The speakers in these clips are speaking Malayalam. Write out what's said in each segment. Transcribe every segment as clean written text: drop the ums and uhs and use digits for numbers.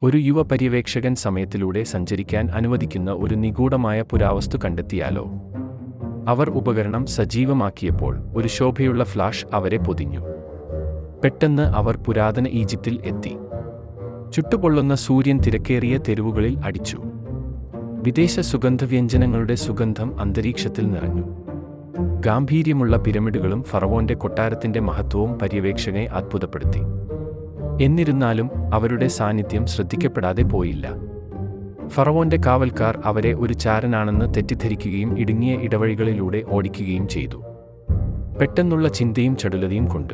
ഒരു യുവ പര്യവേക്ഷകൻ സമയത്തിലൂടെ സഞ്ചരിക്കാൻ അനുവദിക്കുന്ന ഒരു നിഗൂഢമായ പുരാവസ്തു കണ്ടെത്തിയാലോ? അവർ ഉപകരണം സജീവമാക്കിയപ്പോൾ ഒരു ശോഭയുള്ള ഫ്ലാഷ് അവരെ പൊതിഞ്ഞു. പെട്ടെന്ന് അവർ പുരാതന ഈജിപ്തിൽ എത്തി. ചുട്ടുപൊള്ളുന്ന സൂര്യൻ തിരക്കേറിയ തെരുവുകളിൽ അടിച്ചു. വിദേശ സുഗന്ധവ്യഞ്ജനങ്ങളുടെ സുഗന്ധം അന്തരീക്ഷത്തിൽ നിറഞ്ഞു. ഗാംഭീര്യമുള്ള പിരമിഡുകളും ഫറവോന്റെ കൊട്ടാരത്തിന്റെ മഹത്വവും പര്യവേക്ഷകനെ അത്ഭുതപ്പെടുത്തി. എന്നിരുന്നാലും അവരുടെ സാന്നിധ്യം ശ്രദ്ധിക്കപ്പെടാതെ പോയില്ല. ഫറവോന്റെ കാവൽക്കാർ അവരെ ഒരു ചാരനാണെന്ന് തെറ്റിദ്ധരിക്കുകയും ഇടുങ്ങിയ ഇടവഴികളിലൂടെ ഓടിക്കുകയും ചെയ്തു. പെട്ടെന്നുള്ള ചിന്തയും ചടുലതയും കൊണ്ട്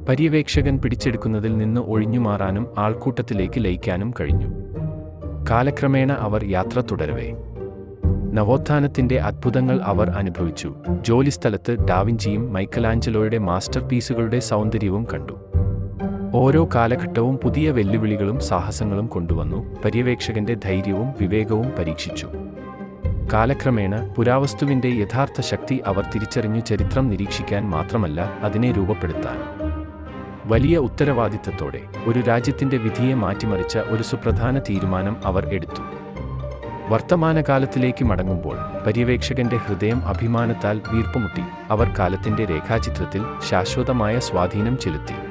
പര്യവേക്ഷകൻ പിടിച്ചെടുക്കുന്നതിൽ നിന്ന് ഒഴിഞ്ഞുമാറാനും ആൾക്കൂട്ടത്തിലേക്ക് ലയിക്കാനും കഴിഞ്ഞു. കാലക്രമേണ അവർ യാത്ര തുടരവേ നവോത്ഥാനത്തിന്റെ അത്ഭുതങ്ങൾ അവർ അനുഭവിച്ചു. ജോലിസ്ഥലത്ത് ഡാവിഞ്ചിയും മൈക്കലാഞ്ചലോയുടെ മാസ്റ്റർ പീസുകളുടെ സൗന്ദര്യവും കണ്ടു. ഓരോ കാലഘട്ടവും പുതിയ വെല്ലുവിളികളും സാഹസങ്ങളും കൊണ്ടുവന്നു. പര്യവേക്ഷകന്റെ ധൈര്യവും വിവേകവും പരീക്ഷിച്ചു. കാലക്രമേണ പുരാവസ്തുവിന്റെ യഥാർത്ഥ ശക്തി അവർ തിരിച്ചറിഞ്ഞു. ചരിത്രം നിരീക്ഷിക്കാൻ മാത്രമല്ല, അതിനെ രൂപപ്പെടുത്താൻ. വലിയ ഉത്തരവാദിത്തത്തോടെ ഒരു രാജ്യത്തിന്റെ വിധിയെ മാറ്റിമറിച്ച ഒരു സുപ്രധാന തീരുമാനം അവർ എടുത്തു. വർത്തമാനകാലത്തിലേക്ക് മടങ്ങുമ്പോൾ പര്യവേക്ഷകന്റെ ഹൃദയം അഭിമാനത്താൽ വീർപ്പുമുട്ടി. അവർ കാലത്തിന്റെ രേഖാചിത്രത്തിൽ ശാശ്വതമായ സ്വാധീനം ചെലുത്തി.